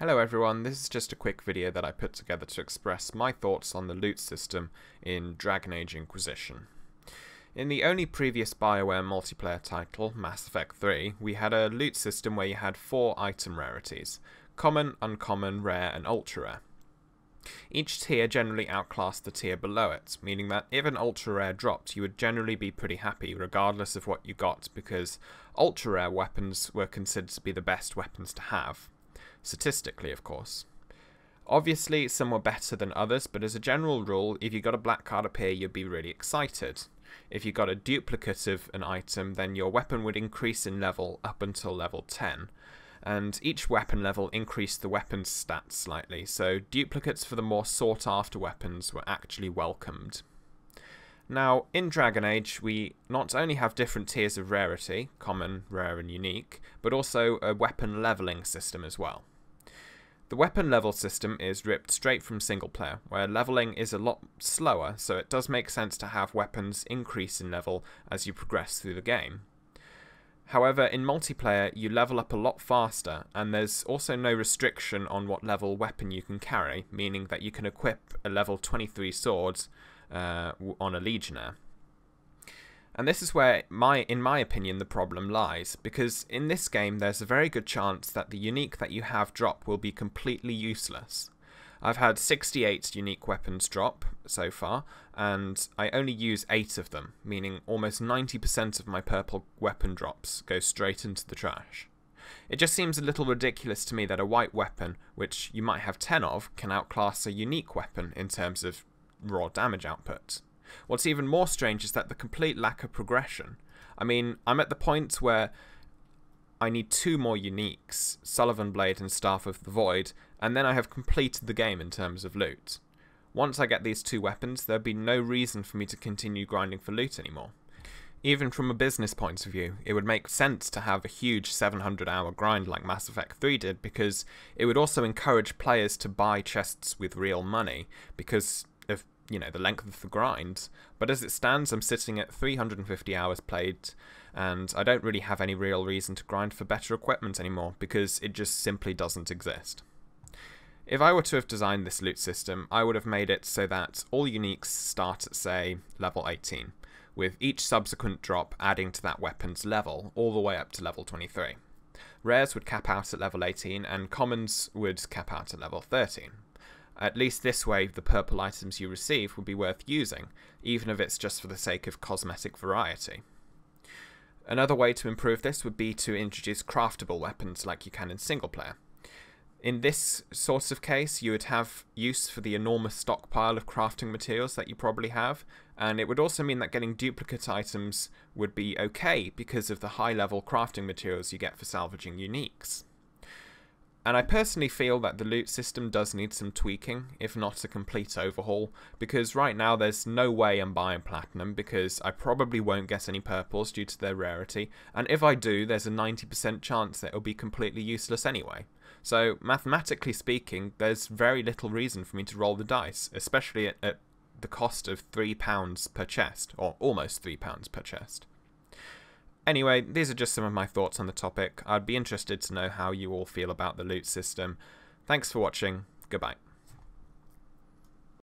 Hello everyone, this is just a quick video that I put together to express my thoughts on the loot system in Dragon Age Inquisition. In the only previous BioWare multiplayer title, Mass Effect 3, we had a loot system where you had 4 item rarities: common, uncommon, rare and ultra rare. Each tier generally outclassed the tier below it, meaning that if an ultra rare dropped, you would generally be pretty happy regardless of what you got, because ultra rare weapons were considered to be the best weapons to have. Statistically, of course. Obviously, some were better than others, but as a general rule, if you got a black card up here, you'd be really excited. If you got a duplicate of an item, then your weapon would increase in level up until level 10. And each weapon level increased the weapon's stats slightly, so duplicates for the more sought-after weapons were actually welcomed. Now, in Dragon Age, we not only have different tiers of rarity, common, rare and unique, but also a weapon leveling system as well. The weapon level system is ripped straight from single player, where leveling is a lot slower, so it does make sense to have weapons increase in level as you progress through the game. However, in multiplayer, you level up a lot faster, and there's also no restriction on what level weapon you can carry, meaning that you can equip a level 23 sword on a Legionnaire. And this is where, in my opinion, the problem lies, because in this game there's a very good chance that the unique that you have drop will be completely useless. I've had 68 unique weapons drop so far, and I only use 8 of them, meaning almost 90% of my purple weapon drops go straight into the trash. It just seems a little ridiculous to me that a white weapon, which you might have 10 of, can outclass a unique weapon in terms of raw damage output. What's even more strange is that the complete lack of progression. I mean, I'm at the point where I need 2 more uniques, Sullivan Blade and Staff of the Void, and then I have completed the game in terms of loot. Once I get these 2 weapons, there'd be no reason for me to continue grinding for loot anymore. Even from a business point of view, it would make sense to have a huge 700-hour grind like Mass Effect 3 did, because it would also encourage players to buy chests with real money, because of, the length of the grind. But as it stands, I'm sitting at 350 hours played, and I don't really have any real reason to grind for better equipment anymore, because it just simply doesn't exist. If I were to have designed this loot system, I would have made it so that all uniques start at, say, level 18, with each subsequent drop adding to that weapon's level, all the way up to level 23. Rares would cap out at level 18, and commons would cap out at level 13. At least this way, the purple items you receive would be worth using, even if it's just for the sake of cosmetic variety. Another way to improve this would be to introduce craftable weapons like you can in single player. In this sort of case, you would have use for the enormous stockpile of crafting materials that you probably have, and it would also mean that getting duplicate items would be okay because of the high-level crafting materials you get for salvaging uniques. And I personally feel that the loot system does need some tweaking, if not a complete overhaul, because right now there's no way I'm buying platinum, because I probably won't get any purples due to their rarity, and if I do, there's a 90% chance that it'll be completely useless anyway. So, mathematically speaking, there's very little reason for me to roll the dice, especially at the cost of £3 per chest, or almost £3 per chest. Anyway, these are just some of my thoughts on the topic. I'd be interested to know how you all feel about the loot system. Thanks for watching. Goodbye.